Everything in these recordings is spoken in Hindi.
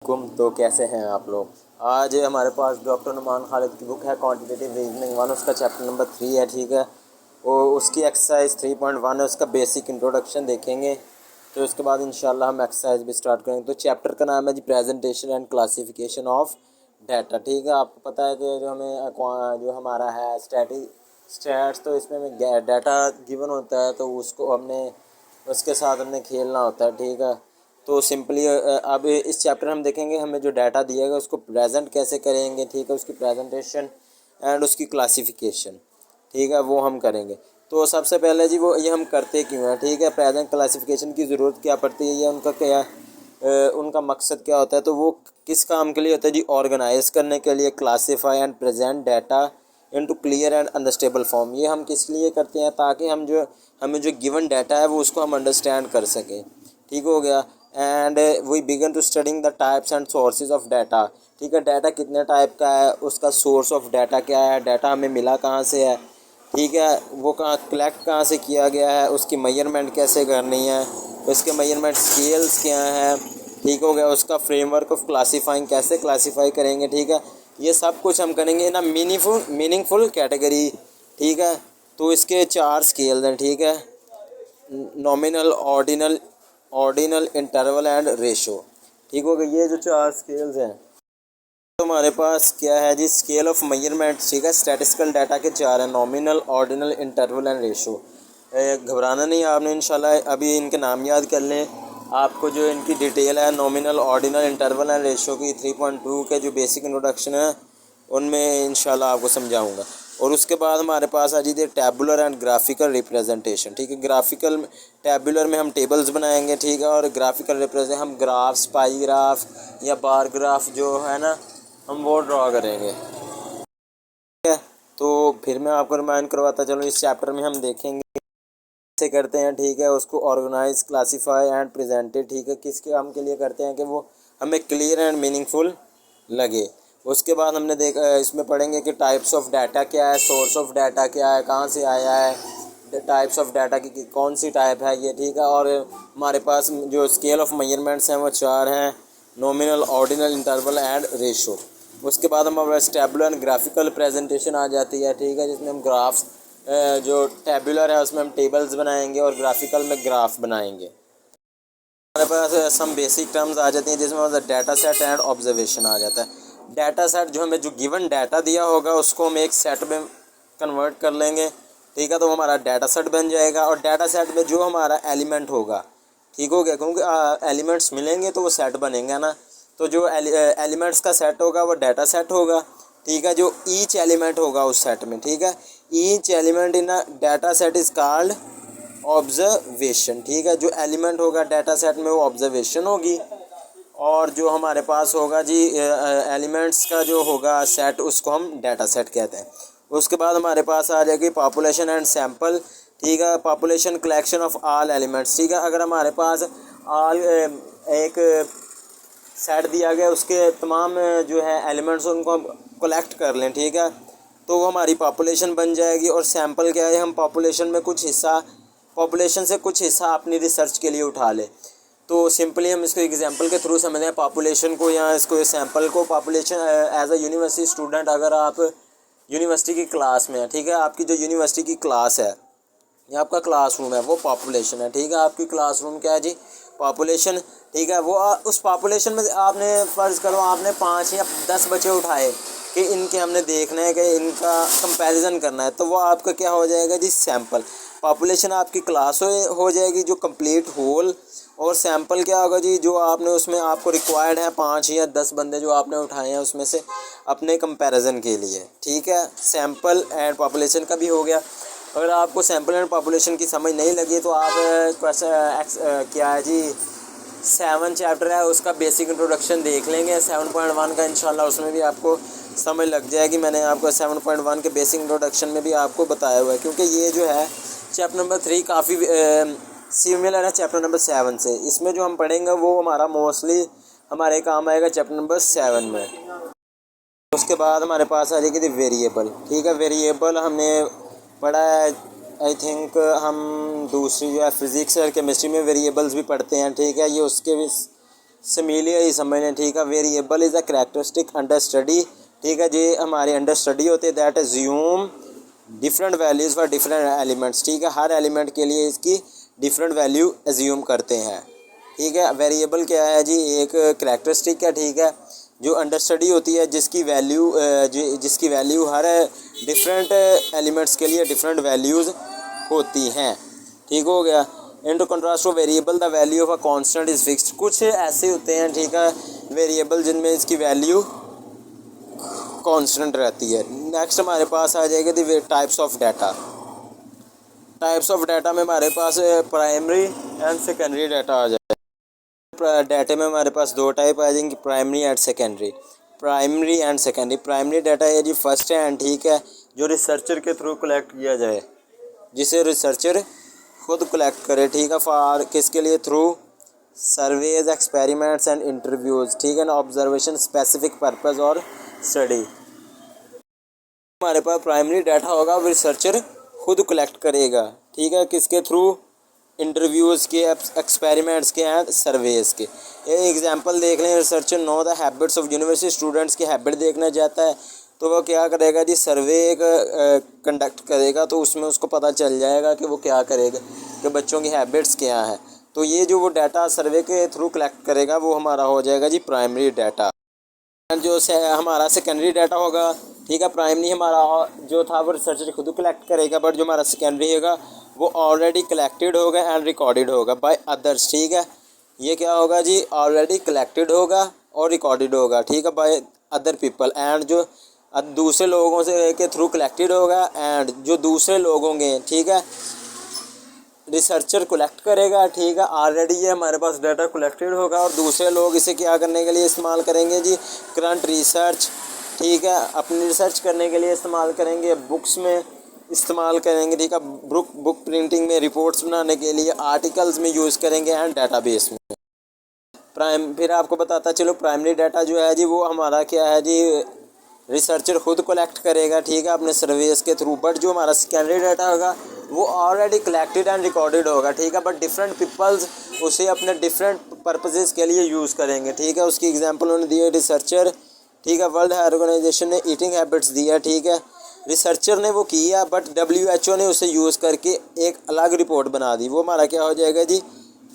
तो कैसे हैं आप लोग। आज हमारे पास डॉक्टर नुमान खालिद की बुक है क्वांटिटेटिव रीजनिंग 1, उसका चैप्टर नंबर 3 है। ठीक है, और उसकी एक्सरसाइज 3.1 है, उसका बेसिक इंट्रोडक्शन देखेंगे। तो उसके बाद इंशाल्लाह हम एक्सरसाइज भी स्टार्ट करेंगे। तो चैप्टर का नाम है जी presentation and classification of data. ठीक है, आपको पता है कि जो हमारा है स्टैट्स, तो इसमें हमें डाटा गिवन होता है, तो उसको उसके साथ हमने खेलना होता है। ठीक है, तो सिंपली अब इस चैप्टर हम देखेंगे हमें जो डाटा दिया गया उसको प्रेजेंट कैसे करेंगे। ठीक है, उसकी प्रेजेंटेशन एंड उसकी क्लासिफिकेशन, ठीक है, वो हम करेंगे। तो सबसे पहले जी वो ये हम करते क्यों हैं। ठीक है, प्रेजेंट क्लासिफिकेशन की ज़रूरत क्या पड़ती है, ये उनका क्या उनका मकसद क्या होता है। तो वो किस काम के लिए होता है जी, ऑर्गेनाइज करने के लिए, classify and present data into clear and understandable form. ये हम किस लिए करते हैं, ताकि हमें जो गिवन डाटा है वो उसको हम अंडरस्टैंड कर सकें। ठीक हो गया। And we begin to studying the types and sources of data. ठीक है, डाटा कितने टाइप का है, उसका सोर्स ऑफ डाटा क्या है, डाटा हमें मिला कहाँ से है। ठीक है, वो कलेक्ट कहाँ से किया गया है, उसकी मेजरमेंट कैसे करनी है, उसके मेजरमेंट स्केल्स क्या हैं। ठीक हो गया, उसका फ्रेमवर्क ऑफ क्लासीफाइंग, कैसे क्लासीफाई करेंगे। ठीक है, ये सब कुछ हम करेंगे ना मीनिंगफुल कैटेगरी। ठीक है, तो इसके 4 स्केल हैं। ठीक है, nominal, ordinal, interval and ratio. ठीक हो गया, ये जो 4 स्केल्स हैं। तो हमारे पास क्या है जी, स्केल ऑफ मेजरमेंट। ठीक है, स्टैटिस्टिकल डाटा के 4 हैं, nominal, ordinal, interval and ratio. घबराना नहीं आपने, इंशाल्लाह अभी इनके नाम याद कर लें। आपको जो इनकी डिटेल है nominal, ordinal, interval and ratio की 3.2 के जो बेसिक इंट्रोडक्शन है उनमें इंशाल्लाह आपको समझाऊंगा। और उसके बाद हमारे पास आ जाइए टैबुलर एंड ग्राफिकल रिप्रेजेंटेशन। ठीक है, ग्राफिकल टैबुलर में हम टेबल्स बनाएंगे। ठीक है, और ग्राफिकल रिप्रेजेंट हम ग्राफ्स, पाई ग्राफ या बार ग्राफ जो है ना, हम वो ड्रॉ करेंगे। ठीक है, तो फिर मैं आपको रिमाइंड करवाता चलूँ, इस चैप्टर में हम देखेंगे कैसे करते हैं। ठीक है, उसको ऑर्गेनाइज, क्लासीफाई एंड प्रेजेंटेड। ठीक है, किसके काम के लिए करते हैं कि वो हमें क्लियर एंड मीनिंगफुल लगे। उसके बाद हमने देखा, इसमें पढ़ेंगे कि टाइप्स ऑफ डाटा क्या है, सोर्स ऑफ डाटा क्या है, कहाँ से आया है, टाइप्स ऑफ डाटा की कौन सी टाइप है ये। ठीक है, और हमारे पास जो स्केल ऑफ मेजरमेंट्स हैं वो 4 हैं, nominal, ordinal, interval and ratio. उसके बाद हमारे टैबुलर एंड ग्राफिकल प्रेजेंटेशन आ जाती है। ठीक है, जिसमें हम ग्राफ्स, जो टैबुलर है उसमें हम टेबल्स बनाएंगे और ग्राफिकल में ग्राफ बनाएंगे। हमारे पास सम बेसिक टर्म्स आ जाती हैं, जिसमें डाटा सेट एंड ऑब्जर्वेशन आ जाता है। डाटा सेट जो हमें जो गिवन डाटा दिया होगा उसको हम एक सेट में कन्वर्ट कर लेंगे। ठीक है, तो हमारा डाटा सेट बन जाएगा। और डाटा सेट में जो हमारा एलिमेंट होगा, ठीक हो गया, क्योंकि एलिमेंट्स मिलेंगे तो वो सेट बनेगा ना। तो जो एलिमेंट्स का सेट होगा वो डाटा सेट होगा। ठीक है, जो ईच एलिमेंट होगा उस सेट में। ठीक है, each element in a data set is called observation. ठीक है, जो एलिमेंट होगा डाटा सेट में वो ऑब्जर्वेशन होगी। और जो हमारे पास होगा जी एलिमेंट्स का जो होगा सेट, उसको हम डाटा सेट कहते हैं। उसके बाद हमारे पास आ जाएगी पॉपुलेशन एंड सैंपल। ठीक है, population collection of all elements. ठीक है, अगर हमारे पास ऑल एक सेट दिया गया, उसके तमाम जो है एलिमेंट्स उनको हम कलेक्ट कर लें। ठीक है, तो वो हमारी पॉपुलेशन बन जाएगी। और सैंपल क्या है, हम पॉपुलेशन से कुछ हिस्सा अपनी रिसर्च के लिए उठा लें। तो सिंपली हम इसको एग्जांपल के थ्रू समझते हैं पॉपुलेशन को, या इसको सैंपल को। Population as a university student, अगर आप यूनिवर्सिटी की क्लास में है, ठीक है, आपकी जो यूनिवर्सिटी की क्लास है या आपका क्लासरूम है वो पॉपुलेशन है। ठीक है, आपकी क्लासरूम क्या है जी, पॉपुलेशन। ठीक है, वो उस पॉपुलेशन में आपने फ़र्ज़ करो आपने 5 या 10 बच्चे उठाए कि इनके हमने देखना है कि इनका कंपैरिजन करना है, तो वो आपका क्या हो जाएगा जी, सैंपल। पॉपुलेशन आपकी क्लास हो जाएगी जो कंप्लीट होल। और सैंपल क्या होगा जी, जो आपने उसमें आपको रिक्वायर्ड है 5 या 10 बंदे जो आपने उठाए हैं उसमें से अपने कंपैरिजन के लिए। ठीक है, सैंपल एंड पॉपुलेशन का भी हो गया। अगर आपको सैंपल एंड पॉपुलेशन की समझ नहीं लगी तो आप क्या है जी, 7 चैप्टर है उसका बेसिक इंट्रोडक्शन देख लेंगे 7.1 का, इंशाल्लाह उसमें भी आपको समझ लग जाएगी। मैंने आपको 7.1 के बेसिक इंट्रोडक्शन में भी आपको बताया हुआ है, क्योंकि ये जो है चैप्टर नंबर 3 काफ़ी सिमिलर है चैप्टर नंबर 7 से। इसमें जो हम पढ़ेंगे वो हमारा मोस्टली हमारे काम आएगा चैप्टर नंबर 7 में। उसके बाद हमारे पास आ जाएगी वेरिएबल। ठीक है, वेरिएबल हमने पढ़ा है, आई थिंक हम दूसरी जो है फिज़िक्स और केमिस्ट्री में वेरिएबल्स भी पढ़ते हैं। ठीक है, ये उसके भी सिमिलियर ही समझ लें, ठीक है। Variable is a characteristic under study, ठीक है जी, हमारे अंडर स्टडी होते हैं that assume different values for different elements, ठीक है। हर एलिमेंट के लिए इसकी डिफरेंट वैल्यू एज्यूम करते हैं, ठीक है। वेरिएबल क्या है जी, एक कैरेक्टरिस्टिक है, ठीक है, जो अंडर स्टडी होती है, जिसकी वैल्यू हर डिफरेंट एलिमेंट्स के लिए डिफरेंट वैल्यूज़ होती हैं, ठीक हो गया। In to contrast to variable the value of a constant is fixed, कुछ ऐसे होते हैं, ठीक है, वेरिएबल जिनमें इसकी वैल्यू कांस्टेंट रहती है। नेक्स्ट हमारे पास आ जाएगा the types of data. Types of data में हमारे पास प्राइमरी एंड सेकेंडरी डाटा आ जाएगा। डाटे में हमारे पास दो टाइप आ जाएंगे, primary and secondary. Primary data है जी फर्स्ट हैंड, ठीक है, जो रिसर्चर के थ्रू कलेक्ट किया जाए, जिसे रिसर्चर खुद कलेक्ट करे, ठीक है, फॉर किसके लिए, through surveys, experiments and interviews, ठीक है ना, ऑब्जर्वेशन, स्पेसिफिक पर्पस और स्टडी। हमारे पास प्राइमरी डाटा होगा, वो रिसर्चर खुद कलेक्ट करेगा, ठीक है, किसके थ्रू, इंटरव्यूज़ के, एक्सपेरिमेंट्स के एंड सर्वेज के। एग्जांपल देख लें, researcher know the habits of university students की हैबिट देखना चाहता है, तो वो क्या करेगा जी, सर्वे कंडक्ट करेगा, तो उसमें उसको पता चल जाएगा कि वो क्या करेगा, कि बच्चों की हैबिट्स क्या हैं। तो ये जो वो डाटा सर्वे के थ्रू कलेक्ट करेगा वो हमारा हो जाएगा जी प्राइमरी डाटा। जो हमारा सेकेंडरी डाटा होगा, ठीक है, प्राइमरी हमारा जो था वो रिसर्चर खुद कलेक्ट करेगा, बट जो हमारा सेकेंडरी होगा वो ऑलरेडी कलेक्टेड होगा एंड रिकॉर्डेड होगा बाय अदर्स, ठीक है। ये क्या होगा जी, ऑलरेडी कलेक्टेड होगा और रिकॉर्डेड होगा, ठीक है, बाय अदर पीपल, एंड जो दूसरे लोगों से के थ्रू कलेक्टेड होगा, एंड जो दूसरे लोग होंगे, ठीक है, रिसर्चर कलेक्ट करेगा, ठीक है, ऑलरेडी ये हमारे पास डाटा कलेक्टेड होगा, और दूसरे लोग इसे क्या करने के लिए इस्तेमाल करेंगे जी, करंट रिसर्च, ठीक है, अपनी रिसर्च करने के लिए इस्तेमाल करेंगे, बुक्स में इस्तेमाल करेंगे, ठीक है, बुक प्रिंटिंग में, रिपोर्ट्स बनाने के लिए, आर्टिकल्स में यूज़ करेंगे, एंड डाटाबेस में। फिर आपको बताता चलो, प्राइमरी डाटा जो है जी वो हमारा क्या है जी, रिसर्चर खुद कलेक्ट करेगा, ठीक है, अपने सर्वेस के थ्रू, बट जो हमारा सेकेंडरी डाटा होगा वो ऑलरेडी कलेक्टेड एंड रिकॉर्डेड होगा, ठीक है, बट डिफरेंट पीपल्स उसे अपने डिफरेंट पर्पसेस के लिए यूज़ करेंगे, ठीक है। उसकी एग्जांपल उन्होंने दी है रिसर्चर, ठीक है, वर्ल्ड हेल्थ ऑर्गेनाइजेशन ने ईटिंग हैबिट्स दिया, ठीक है, रिसर्चर ने वो किया, बट WHO ने उसे यूज़ करके एक अलग रिपोर्ट बना दी, वो हमारा क्या हो जाएगा जी,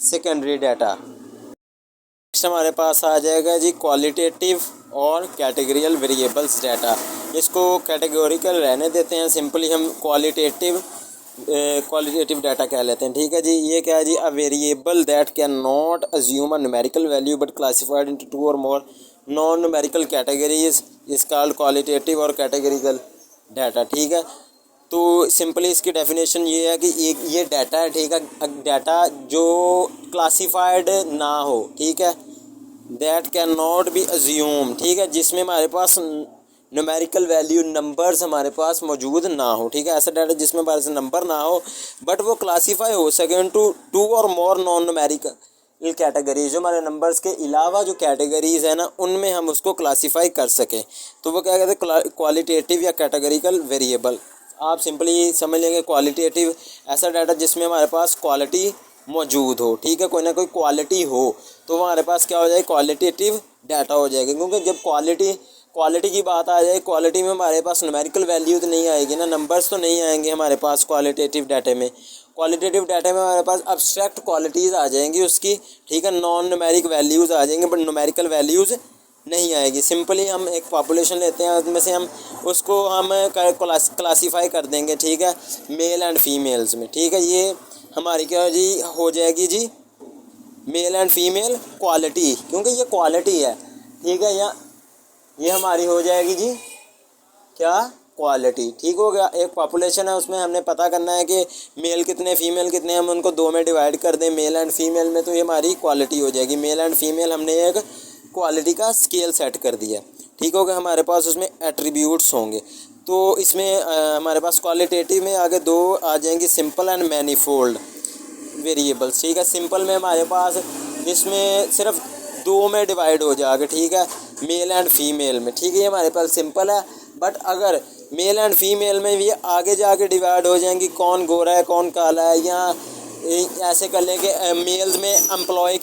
सेकेंडरी डाटा। नेक्स्ट हमारे पास आ जाएगा जी क्वालिटेटिव और कैटेगरियल वेरिएबल्स डाटा। इसको कैटेगोरिकल रहने देते हैं, सिंपली हम क्वालिटेटिव डाटा कह लेते हैं, ठीक है जी। ये क्या है जी, a variable that cannot assume a numerical value but classified into 2 और more non numerical categories is called qualitative और कैटेगरिकल डाटा, ठीक है। तो सिंपली इसकी डेफिनेशन ये है कि ये डाटा है, ठीक है, डाटा जो क्लासिफाइड ना हो, ठीक है, that can not be assume, ठीक है, जिसमें हमारे पास न्यूमेरिकल वैल्यू नंबर्स हमारे पास मौजूद ना हो, ठीक है, ऐसा डाटा जिसमें हमारे पास नंबर ना हो बट वो क्लासीफाई हो सके इनटू 2 और मोर नॉन न्यूमेरिकल कैटेगरीज, जो हमारे नंबर्स के अलावा जो कैटेगरीज है ना उनमें हम उसको क्लासीफाई कर सकें, तो वो क्या कहते हैं, क्वालिटेटिव या कैटेगरिकल वेरिएबल। आप सिंपली समझ लेंगे क्वालिटेटिव ऐसा डाटा जिसमें हमारे पास क्वालिटी मौजूद हो, ठीक है, कोई ना कोई क्वालिटी हो, तो हमारे पास क्या हो जाएगा, क्वालिटेटिव डाटा हो जाएगा। क्योंकि जब क्वालिटी की बात आ जाए, क्वालिटी में हमारे पास न्यूमेरिकल वैल्यू तो नहीं आएगी ना, नंबर्स तो नहीं आएंगे हमारे पास क्वालिटेटिव डाटे में। क्वालिटेटिव डाटा में हमारे पास अब्स्ट्रैक्ट क्वालिटीज़ आ जाएंगी उसकी, ठीक है, नॉन न्यूमेरिक वैल्यूज़ आ जाएंगे बट न्यूमेरिकल वैल्यूज़ नहीं आएगी। सिंपली हम एक पॉपुलेशन लेते हैं, उसमें से हम उसको हम क्लासीफाई कर देंगे, ठीक है, मेल एंड फीमेल्स में, ठीक है, ये हमारी क्या जी हो जाएगी जी मेल एंड फीमेल क्वालिटी, क्योंकि ये क्वालिटी है, ठीक है, या ये हमारी हो जाएगी जी क्या, क्वालिटी, ठीक हो गया। एक पॉपुलेशन है, उसमें हमने पता करना है कि मेल कितने फीमेल कितने, हम उनको 2 में डिवाइड कर दें मेल एंड फीमेल में, तो ये हमारी क्वालिटी हो जाएगी। मेल एंड फीमेल हमने एक क्वालिटी का स्केल सेट कर दिया, ठीक हो गया। हमारे पास उसमें एट्रीब्यूट्स होंगे, तो इसमें हमारे पास क्वालिटेटिव में आगे 2 आ जाएंगे, सिंपल एंड मैनीफोल्ड वेरिएबल्स, ठीक है। सिंपल में हमारे पास इसमें सिर्फ 2 में डिवाइड हो जाएगा, ठीक है, मेल एंड फीमेल में, ठीक है, ये हमारे पास सिंपल है। बट अगर मेल एंड फीमेल में भी आगे जाके डिवाइड हो जाएंगी, कौन गोरा है कौन काला है, या ऐसे कर लें कि मेल्स में एम्प्लॉयड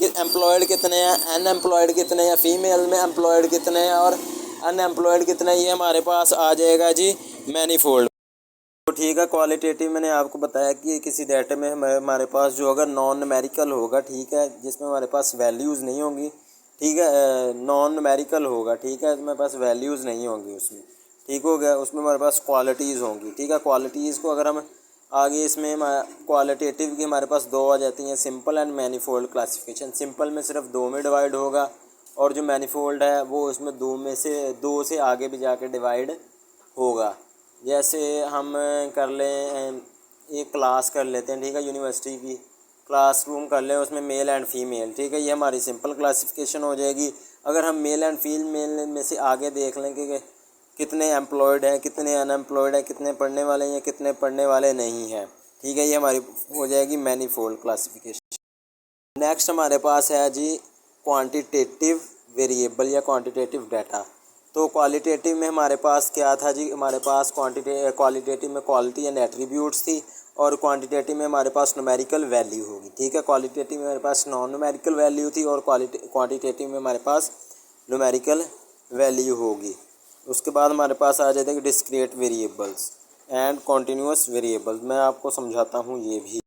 कितने हैं, अनएम्प्लॉयड कितने हैं, फीमेल में एम्प्लॉयड कितने हैं और अनएम्प्लॉयड कितने, ये हमारे पास आ जाएगा जी मैनीफोल्ड। तो ठीक है, क्वालिटेटिव मैंने आपको बताया कि किसी डाटा में हमारे पास जो होगा नॉन न्यूमेरिकल होगा, ठीक है, जिसमें हमारे पास वैल्यूज़ नहीं होंगी, ठीक है, नॉन न्यूमेरिकल होगा, ठीक है, हमारे पास वैल्यूज़ नहीं होंगी उसमें, ठीक हो गया। उसमें हमारे पास क्वालिटीज़ होंगी, ठीक है। क्वालिटीज़ को अगर हम आगे इसमें क्वालिटेटिव की हमारे पास दो आ जाती हैं, simple and manifold classification. Simple में सिर्फ दो में डिवाइड होगा और जो मैनीफोल्ड है वो उसमें दो से आगे भी जाके डिवाइड होगा। जैसे हम कर लें एक क्लास कर लेते हैं, ठीक है, यूनिवर्सिटी की क्लासरूम कर लें, उसमें मेल एंड फीमेल, ठीक है, ये हमारी सिंपल क्लासिफिकेशन हो जाएगी। अगर हम मेल एंड फीमेल में से आगे देख लें कि कितने एम्प्लॉयड हैं, कितने अनएम्प्लॉयड हैं, कितने पढ़ने वाले हैं, कितने पढ़ने वाले नहीं हैं, ठीक है, ये हमारी हो जाएगी मैनीफोल्ड क्लासिफिकेशन। नेक्स्ट हमारे पास है जी क्वांटिटेटिव वेरिएबल या क्वांटिटेटिव डाटा। तो क्वालिटेटिव में हमारे पास क्या था जी, हमारे पास क्वालिटेटिव में क्वालिटी एंड एट्रीब्यूट्स थी और क्वांटिटेटिव में हमारे पास न्यूमेरिकल वैल्यू होगी, ठीक है। क्वालिटेटिव में हमारे पास नॉन न्यूमेरिकल वैल्यू थी और क्वांटिटेटिव में हमारे पास न्यूमेरिकल वैल्यू होगी। उसके बाद हमारे पास आ जाते हैं discrete variables and continuous variables. मैं आपको समझाता हूँ ये भी।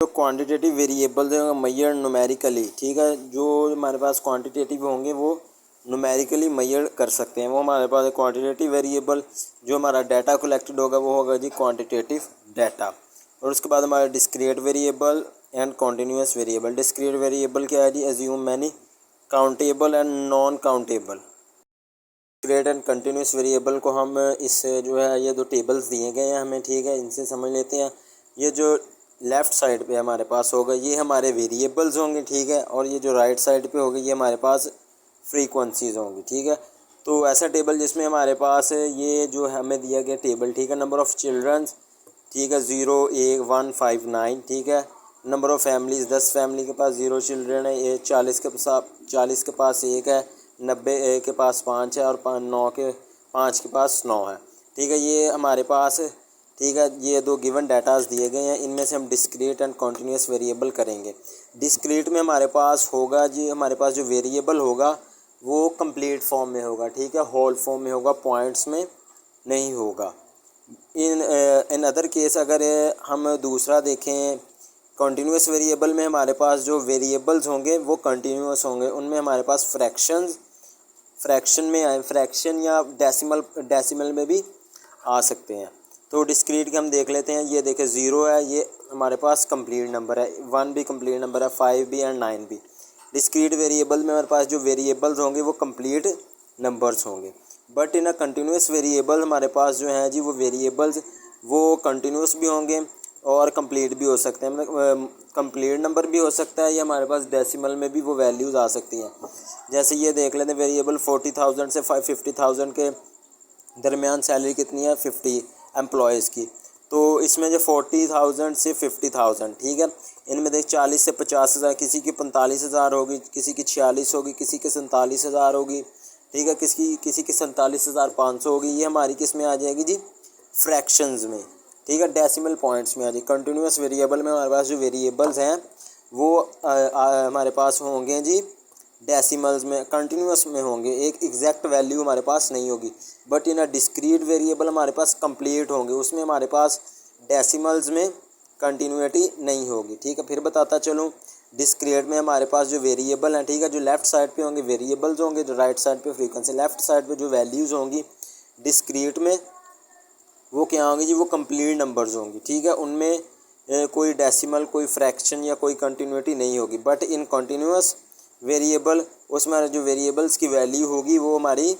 जो क्वांटिटेटिव वेरिएबल्स हैं मेजर न्यूमेरिकली, ठीक है, जो हमारे पास क्वांटिटेटिव होंगे वो न्यूमेरिकली मेजर कर सकते हैं, वो हमारे पास क्वांटिटेटिव वेरिएबल। जो हमारा डाटा कलेक्टेड होगा वो होगा जी क्वांटिटेटिव डाटा। और उसके बाद हमारा discrete variable and continuous variable. Discrete variable क्या है जी, assume many countable and non countable. Discrete and continuous variable को हम इससे जो है ये दो टेबल्स दिए गए हैं हमें, ठीक है, इनसे समझ लेते हैं। ये जो लेफ़्ट साइड पे हमारे पास होगा ये हमारे वेरिएबल्स होंगे, ठीक है, और ये जो राइट साइड पे होगा ये हमारे पास फ्रीक्वेंसीज होंगी, ठीक है। तो ऐसा टेबल जिसमें हमारे पास ये जो हमें दिया गया टेबल, ठीक है, नंबर ऑफ़ चिल्ड्रंस, ठीक है, 0 1 1 5 9, ठीक है। नंबर ऑफ़ फैमिलीज़, 10 फैमिली के पास 0 चिल्ड्रन है, ये 40 के पास 1 है, 90 के पास 5 है और 5 के पास 9 है, ठीक है, ये हमारे पास, ठीक है, ये दो गिवन डाटाज दिए गए हैं। इनमें से हम डिस्क्रीट एंड कॉन्टीन्यूअस वेरिएबल करेंगे। डिस्क्रीट में हमारे पास होगा जी, हमारे पास जो वेरिएबल होगा वो कंप्लीट फॉर्म में होगा, ठीक है, होल फॉर्म में होगा, पॉइंट्स में नहीं होगा। इन अदर केस अगर हम दूसरा देखें, कॉन्टीन्यूअस वेरिएबल में हमारे पास जो वेरिएबल्स होंगे वो कंटिन्यूअस होंगे, उनमें हमारे पास फ्रैक्शन या डेसिमल में भी आ सकते हैं। तो डिस्क्रीट के हम देख लेते हैं। ये देखें 0 है, ये हमारे पास कंप्लीट नंबर है, 1 भी कंप्लीट नंबर है, 5 भी एंड 9 भी। डिस्क्रीट वेरिएबल में हमारे पास जो वेरिएबल्स होंगे वो कंप्लीट नंबर्स होंगे। But in a continuous variable हमारे पास जो है जी वो वेरिएबल्स वो कंटिन्यूस भी होंगे और कंप्लीट भी हो सकते हैं, मतलब कंप्लीट नंबर भी हो सकता है या हमारे पास डेसिमल में भी वो वैल्यूज़ आ सकती हैं। जैसे ये देख लेते हैं वेरिएबल 40,000 से 50,000 के दरमियान सैलरी कितनी है, 50 एम्प्लॉयज़ की। तो इसमें जो 40,000 से 50,000, ठीक है, इनमें देख 40 से 50,000, किसी की 45,000 होगी, किसी की 46 होगी, किसी की 47,000 होगी, ठीक है, किसी की 47,500 होगी। ये हमारी किस में आ जाएगी जी, फ्रैक्शंस में, ठीक है, डेसिमल पॉइंट्स में आ जाएगी। कंटिन्यूस वेरिएबल में हमारे पास जो वेरिएबल्स हैं वो हमारे पास होंगे जी डेसिमल्स में, कंटिन्यूस में होंगे, एक एग्जैक्ट वैल्यू हमारे पास नहीं होगी। But in a discrete variable हमारे पास कंप्लीट होंगे, उसमें हमारे पास डेसिमल्स में कंटिन्यूटी नहीं होगी, ठीक है। फिर बताता चलूँ, डिस्क्रीट में हमारे पास जो वेरिएबल हैं, ठीक है, जो लेफ़्ट साइड पे होंगे वेरिएबल्स होंगे, जो राइट साइड पे फ्रीक्वेंसी। लेफ़्ट साइड पे जो वैल्यूज़ होंगी डिस्क्रीट में वो क्या होंगी जी, वो कंप्लीट नंबर्स होंगी, ठीक है, उनमें कोई डेसिमल, कोई फ्रैक्शन या कोई कंटिन्यूटी नहीं होगी। बट इन कंटिन्यूअस वेरिएबल उसमें जो वेरिएबल्स की वैल्यू होगी वो हमारी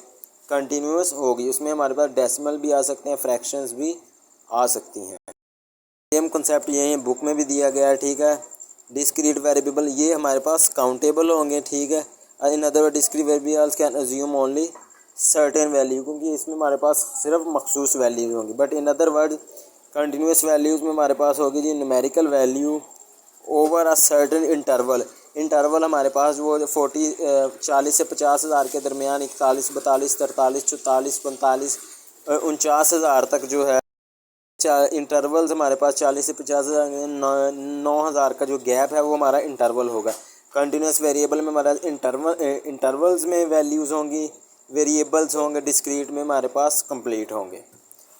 कंटिन्यूअस होगी, उसमें हमारे पास डेसिमल भी आ सकते हैं, फ्रैक्शंस भी आ सकती हैं। सेम कॉन्सेप्ट यही बुक में भी दिया गया है, ठीक है। डिस्क्रीट वेरिएबल ये हमारे पास काउंटेबल होंगे, ठीक है। In other word discrete variables can assume only certain value, क्योंकि इसमें हमारे पास सिर्फ मखसूस वैल्यूज होंगी। But in other word continuous values में हमारे पास होगी जी numerical value over a certain interval हमारे पास वो 40 से 50,000 के दरमियान 41, 42, 43, 44, 45, 49,000 तक जो है इंटरवल्स हमारे पास 40 से 50,000 9,000 का जो गैप है वो हमारा इंटरवल होगा। कंटिन्यूस वेरिएबल में हमारा इंटरवल्स में वैल्यूज़ होंगी, वेरिएबल्स होंगे, डिस्क्रीट में हमारे पास कंप्लीट होंगे।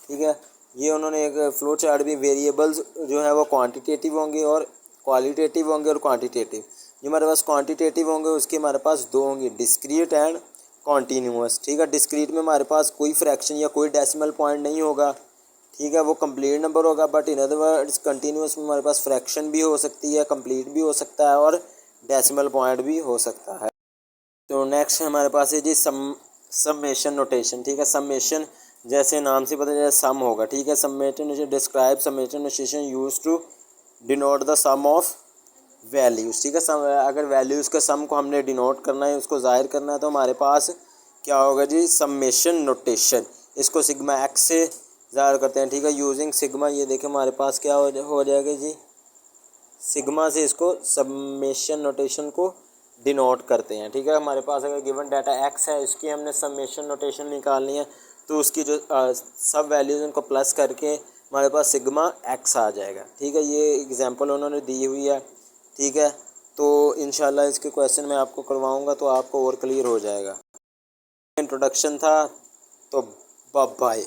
ठीक है, ये उन्होंने एक फ्लो चार्ट भी, वेरिएबल्स जो है वो क्वांटिटेटिव होंगे और क्वालिटेटिव होंगे और क्वांटिटेटिव। जो हमारे पास क्वांटिटेटिव होंगे उसके हमारे पास दो होंगे, डिस्क्रीट एंड कॉन्टीन्यूअस। ठीक है, डिस्क्रीट में हमारे पास कोई फ्रैक्शन या कोई डेसिमल पॉइंट नहीं होगा। ठीक है, वो कंप्लीट नंबर होगा। But in other words continuous में हमारे पास फ्रैक्शन भी हो सकती है, कंप्लीट भी हो सकता है और डेसिमल पॉइंट भी हो सकता है। तो नेक्स्ट हमारे पास है जी समेशन नोटेशन। ठीक है, समेशन जैसे नाम से पता चला सम होगा। ठीक है, summation describe summation notation use to denote the sum of values. ठीक है, अगर वैल्यूज़ के सम को हमने डिनोट करना है, उसको जाहिर करना है, तो हमारे पास क्या होगा जी, समेशन नोटेशन। इसको सिग्मा एक्स से ज़ाहिर करते हैं। ठीक है, यूजिंग सिग्मा, ये देखें हमारे पास क्या हो जाएगा जी, सिग्मा से इसको समेशन नोटेशन को डिनोट करते हैं। ठीक है, हमारे पास अगर गिवन डाटा एक्स है, इसकी हमने समेशन नोटेशन निकालनी है, तो उसकी जो सब वैल्यूज़ उनको प्लस करके हमारे पास सिग्मा एक्स आ जाएगा। ठीक है, ये एग्जांपल उन्होंने दी हुई है। ठीक है, तो इंशाल्लाह इसके क्वेश्चन मैं आपको करवाऊँगा तो आपको और क्लियर हो जाएगा। इंट्रोडक्शन था, तो बाय।